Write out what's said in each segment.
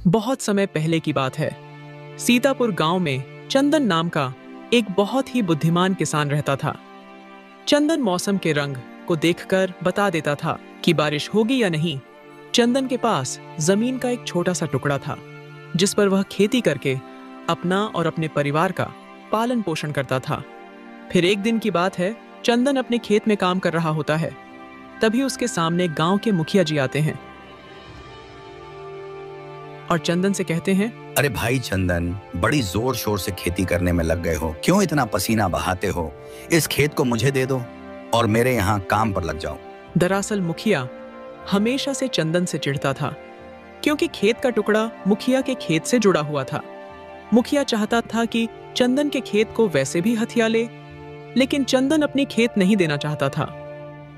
बहुत समय पहले की बात है। सीतापुर गांव में चंदन नाम का एक बहुत ही बुद्धिमान किसान रहता था। चंदन मौसम के रंग को देखकर बता देता था कि बारिश होगी या नहीं। चंदन के पास जमीन का एक छोटा सा टुकड़ा था जिस पर वह खेती करके अपना और अपने परिवार का पालन पोषण करता था। फिर एक दिन की बात है, चंदन अपने खेत में काम कर रहा होता है। तभी उसके सामने गांव के मुखिया जी आते हैं और चंदन से कहते हैं, अरे भाई चंदन, बड़ी जोर शोर से खेती करने में लग गए हो, क्यों इतना पसीना बहाते हो? इस खेत को मुझे दे दो और मेरे यहाँ काम पर लग जाओ। दरअसल मुखिया हमेशा से चंदन से चिढ़ता था क्योंकि खेत का टुकड़ा मुखिया के खेत से जुड़ा हुआ था। मुखिया चाहता था कि चंदन के खेत को वैसे भी हथिया ले, लेकिन चंदन अपनी खेत नहीं देना चाहता था।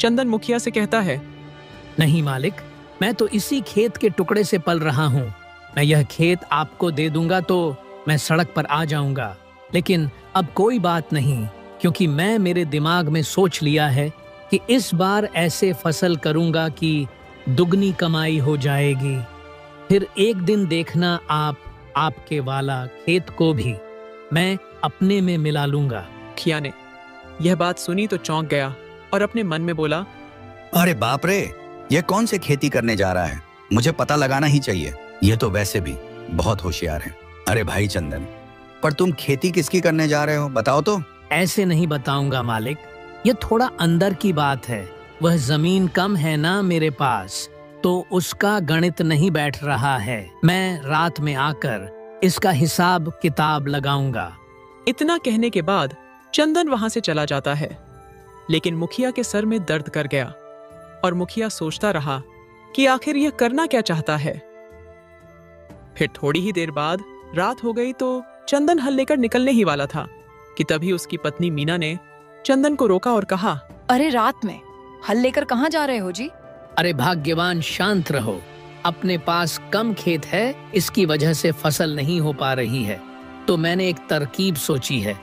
चंदन मुखिया से कहता है, नहीं मालिक, मैं तो इसी खेत के टुकड़े से पल रहा हूँ। मैं यह खेत आपको दे दूंगा तो मैं सड़क पर आ जाऊंगा, लेकिन अब कोई बात नहीं, क्योंकि मैं मेरे दिमाग में सोच लिया है कि इस बार ऐसे फसल करूंगा कि दुगनी कमाई हो जाएगी। फिर एक दिन देखना, आपके वाला खेत को भी मैं अपने में मिला लूंगा। मुखिया ने यह बात सुनी तो चौंक गया और अपने मन में बोला, अरे बाप रे, ये कौन से खेती करने जा रहा है? मुझे पता लगाना ही चाहिए। ये तो वैसे भी बहुत होशियार है। अरे भाई चंदन, पर तुम खेती किसकी करने जा रहे हो, बताओ तो। ऐसे नहीं बताऊंगा मालिक, ये थोड़ा अंदर की बात है। वह जमीन कम है ना मेरे पास, तो उसका गणित नहीं बैठ रहा है। मैं रात में आकर इसका हिसाब किताब लगाऊंगा। इतना कहने के बाद चंदन वहां से चला जाता है, लेकिन मुखिया के सर में दर्द कर गया और मुखिया सोचता रहा कि आखिर यह करना क्या चाहता है। फिर थोड़ी ही देर बाद रात हो गई तो चंदन हल लेकर निकलने ही वाला था कि तभी उसकी पत्नी मीना ने चंदन को रोका और कहा, अरे रात में हल लेकर कहाँ जा रहे हो जी? अरे भाग्यवान, शांत रहो। अपने पास कम खेत है, इसकी वजह से फसल नहीं हो पा रही है, तो मैंने एक तरकीब सोची है।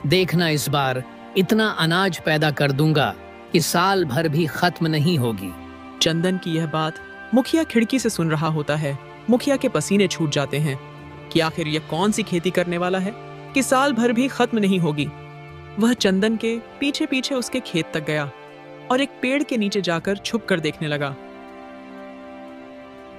देखना, इस बार इतना अनाज पैदा कर दूंगा कि साल भर भी खत्म नहीं होगी। चंदन की यह बात मुखिया खिड़की से सुन रहा होता है। मुखिया के पसीने छूट जाते हैं कि आखिर यह कौन सी खेती करने वाला है कि साल भर भी खत्म नहीं होगी। वह चंदन के पीछे पीछे उसके खेत तक गया और एक पेड़ के नीचे जाकर छुप कर देखने लगा।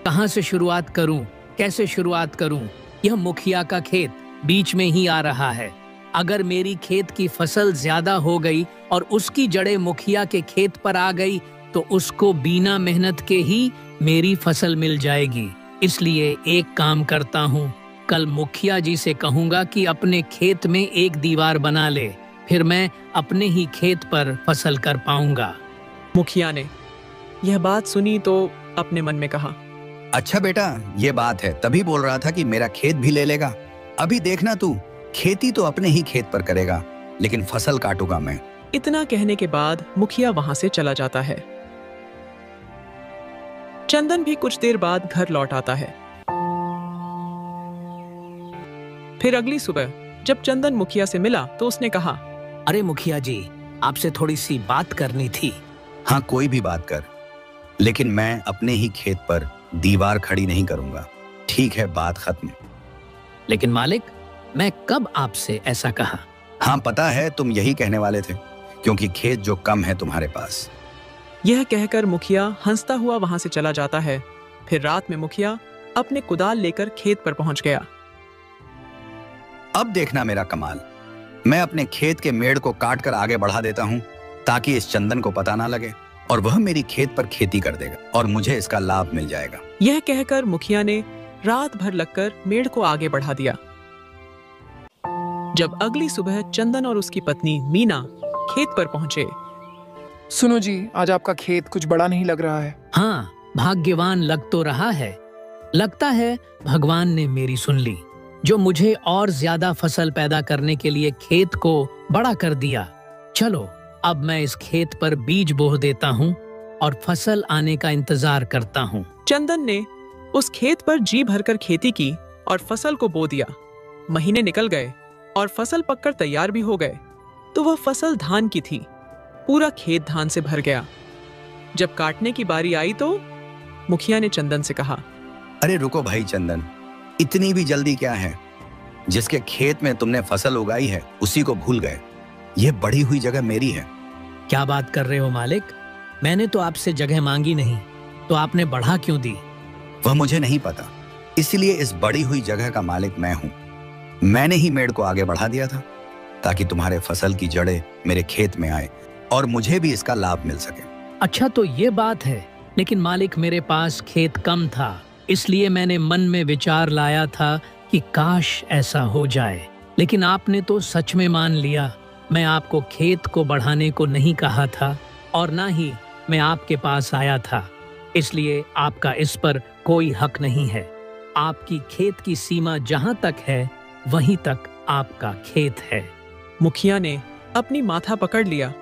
कहाँ से शुरुआत करूं, कैसे शुरुआत करूं? यह मुखिया का खेत बीच में ही आ रहा है। अगर मेरी खेत की फसल ज्यादा हो गई और उसकी जड़ें मुखिया के खेत पर आ गई तो उसको बिना मेहनत के ही मेरी फसल मिल जाएगी। इसलिए एक काम करता हूँ, कल मुखिया जी से कहूंगा कि अपने खेत में एक दीवार बना ले, फिर मैं अपने ही खेत पर फसल कर पाऊंगा। मुखिया ने यह बात सुनी तो अपने मन में कहा, अच्छा बेटा, ये बात है, तभी बोल रहा था कि मेरा खेत भी ले लेगा। अभी देखना तू, खेती तो अपने ही खेत पर करेगा, लेकिन फसल काटूंगा मैं। इतना कहने के बाद मुखिया वहां से चला जाता है। चंदन भी कुछ देर बाद घर लौट आता है। फिर अगली सुबह जब चंदन मुखिया से मिला तो उसने कहा, अरे मुखिया जी, आपसे थोड़ी सी बात करनी थी। हाँ, कोई भी बात कर, लेकिन मैं अपने ही खेत पर दीवार खड़ी नहीं करूंगा। ठीक है, बात खत्म। लेकिन मालिक, मैं कब आपसे ऐसा कहा? हाँ पता है, तुम यही कहने वाले थे, क्योंकि खेत जो कम है तुम्हारे पास। यह कहकर मुखिया हंसता हुआ वहां से चला जाता है। फिर रात में मुखिया अपने कुदाल लेकर खेत पर पहुंच गया। अब देखना मेरा कमाल, मैं अपने खेत के मेड़ को काट कर आगे बढ़ा देता हूँ ताकि इस चंदन को पता ना लगे और वह मेरी खेत पर खेती कर देगा और मुझे इसका लाभ मिल जाएगा। यह कहकर मुखिया ने रात भर लगकर मेड़ को आगे बढ़ा दिया। जब अगली सुबह चंदन और उसकी पत्नी मीना खेत पर पहुंचे। सुनो जी, आज आपका खेत कुछ बड़ा नहीं लग रहा है। हाँ, भाग्यवान लग तो रहा है। लगता है भगवान ने मेरी सुन ली, जो मुझे और ज्यादा फसल पैदा करने के लिए खेत को बड़ा कर दिया। चलो, अब मैं इस खेत पर बीज बो देता हूँ और फसल आने का इंतजार करता हूँ। चंदन ने उस खेत पर जी भरकर खेती की और फसल को बो दिया। महीने निकल गए और फसल पककर तैयार भी हो गए, तो वह फसल धान की थी। पूरा खेत धान से भर गया। जब काटने की बारी आई तो मुखिया ने चंदन से कहा, अरे रुको भाई चंदन, इतनी भी जल्दी क्या है? जिसके खेत में तुमने फसल उगाई है उसी को भूल गए। यह बढ़ी हुई जगह मेरी है। क्या बात कर रहे हो मालिक? मैंने तो आपसे जगह मांगी नहीं, तो आपने बढ़ा क्यों दी? वह मुझे नहीं पता, इसलिए इस बढ़ी हुई जगह का मालिक मैं हूं। मैंने ही मेड़ को आगे बढ़ा दिया था ताकि तुम्हारे फसल की जड़ें मेरे खेत में आए और मुझे भी इसका लाभ मिल सके। अच्छा, तो ये बात है। लेकिन मालिक, मेरे पास खेत कम था, इसलिए मैंने मन में विचार लाया था कि काश ऐसा हो जाए। लेकिन आपने तो सच में मान लिया। मैं आपको खेत को बढ़ाने को नहीं कहा था और ना ही मैं आपके पास आया था, इसलिए आपका इस पर कोई हक नहीं है। आपकी खेत की सीमा जहां तक है वहीं तक आपका खेत है। मुखिया ने अपनी माथा पकड़ लिया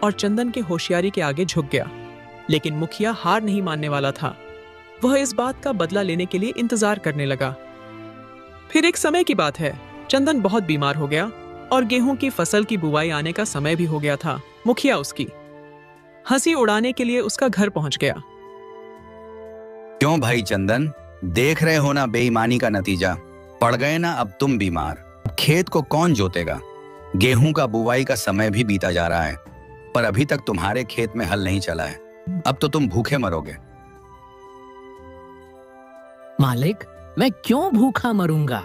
और चंदन के होशियारी के आगे झुक गया। लेकिन मुखिया हार नहीं मानने वाला था। वह इस बात का बदला लेने के लिए इंतजार करने लगा। फिर एक समय की बात है, चंदन बहुत बीमार हो गया और गेहूं की फसल की बुवाई आने का समय भी हो गया था। मुखिया उसकी हंसी उड़ाने के लिए उसका घर पहुंच गया। क्यों भाई चंदन, देख रहे हो ना बेईमानी का नतीजा? पड़ गए ना अब तुम बीमार। खेत को कौन जोतेगा? गेहूं का बुवाई का समय भी बीता जा रहा है, पर अभी तक तुम्हारे खेत में हल नहीं चला है। अब तो तुम भूखे मरोगे। मालिक, मैं क्यों भूखा मरूंगा?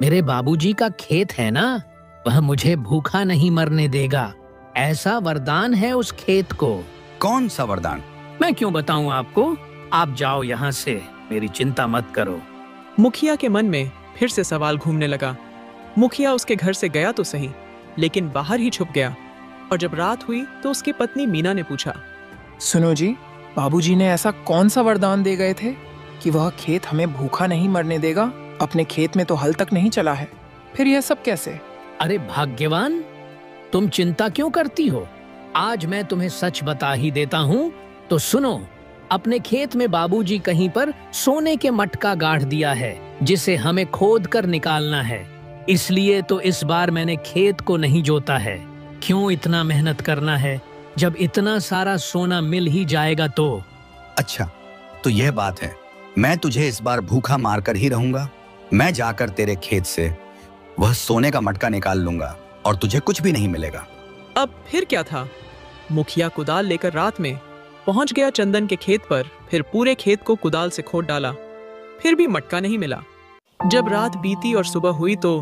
मेरे बाबूजी का खेत है ना, वह मुझे भूखा नहीं मरने देगा। ऐसा वरदान है उस खेत को। कौन सा वरदान? मैं क्यों बताऊं आपको? आप जाओ यहाँ से, मेरी चिंता मत करो। मुखिया के मन में फिर से सवाल घूमने लगा। मुखिया उसके घर से गया तो सही, लेकिन बाहर ही छुप गया। और जब रात हुई तो उसकी पत्नी मीना ने पूछा, सुनो जी, बाबूजी ने ऐसा कौन सा वरदान दे गए थे कि वह खेत हमें भूखा नहीं मरने देगा? अपने खेत में तो हल तक नहीं चला है, फिर यह सब कैसे? अरे भाग्यवान, तुम चिंता क्यों करती हो? आज मैं तुम्हें सच बता ही देता हूँ, तो सुनो। अपने खेत में बाबूजी कहीं पर सोने के मटका गाड़ दिया है, जिसे हमें खोद कर निकालना है। इसलिए तो इस बार मैंने खेत को नहीं जोता है। क्यों इतना मेहनत करना है जब इतना सारा सोना मिल ही जाएगा तो? अच्छा, तो यह बात है। मैं तुझे इस बार भूखा मारकर ही रहूंगा। मैं जाकर तेरे खेत से वह सोने का मटका निकाल लूंगा और तुझे कुछ भी नहीं मिलेगा। अब फिर क्या था? मुखिया कुदाल लेकर रात में पहुंच गया चंदन के खेत पर। फिर पूरे खेत को कुदाल से खोद डाला, फिर भी मटका नहीं मिला। जब रात बीती और सुबह हुई तो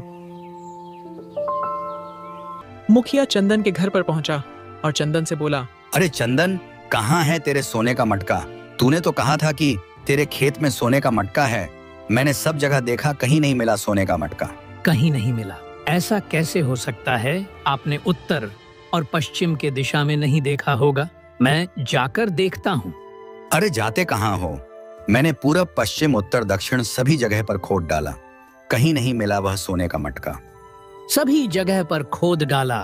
मुखिया चंदन के घर पर पहुंचा और चंदन से बोला, अरे चंदन, कहाँ है तेरे सोने का मटका? तूने तो कहा था कि तेरे खेत में सोने का मटका है। मैंने सब जगह देखा, कहीं नहीं मिला सोने का मटका। कहीं नहीं मिला? ऐसा कैसे हो सकता है? आपने उत्तर और पश्चिम के दिशा में नहीं देखा होगा। मैं जाकर देखता हूँ। अरे जाते कहाँ हो? मैंने पूरब, पश्चिम, उत्तर, दक्षिण सभी जगह पर खोद डाला, कहीं नहीं मिला वह सोने का मटका। सभी जगह पर खोद डाला?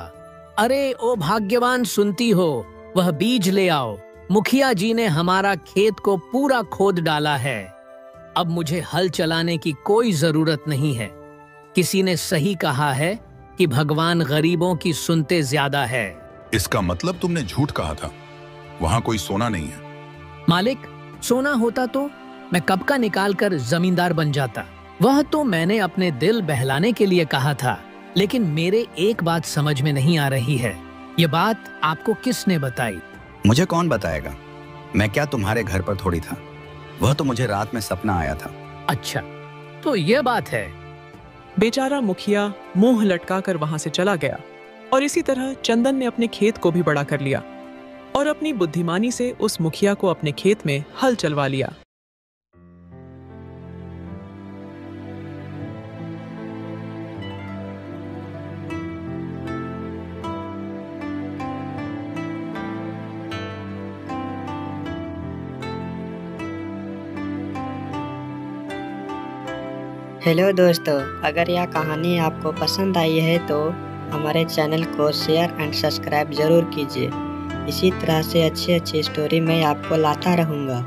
अरे ओ भाग्यवान, सुनती हो? वह बीज ले आओ। मुखिया जी ने हमारा खेत को पूरा खोद डाला है। अब मुझे हल चलाने की कोई जरूरत नहीं है। किसी ने सही कहा है कि भगवान गरीबों की सुनते ज्यादा है। इसका मतलब तुमने झूठ कहा था। वहां कोई सोना नहीं है। मालिक, सोना होता तो मैं कब का निकाल कर जमींदार बन जाता। वह तो मैंने अपने दिल बहलाने के लिए कहा था। लेकिन मेरे एक बात समझ में नहीं आ रही है। ये बात आपको किसने बताई? मुझे कौन बताएगा? मैं क्या तुम्हारे घर पर थोड़ी था। वह तो मुझे रात में सपना आया था। अच्छा, तो ये बात है। बेचारा मुखिया मुंह लटकाकर वहां से चला गया। और इसी तरह चंदन ने अपने खेत को भी बड़ा कर लिया और अपनी बुद्धिमानी से उस मुखिया को अपने खेत में हल चलवा लिया। हेलो दोस्तों, अगर यह कहानी आपको पसंद आई है तो हमारे चैनल को शेयर एंड सब्सक्राइब ज़रूर कीजिए। इसी तरह से अच्छी अच्छी स्टोरी मैं आपको लाता रहूँगा।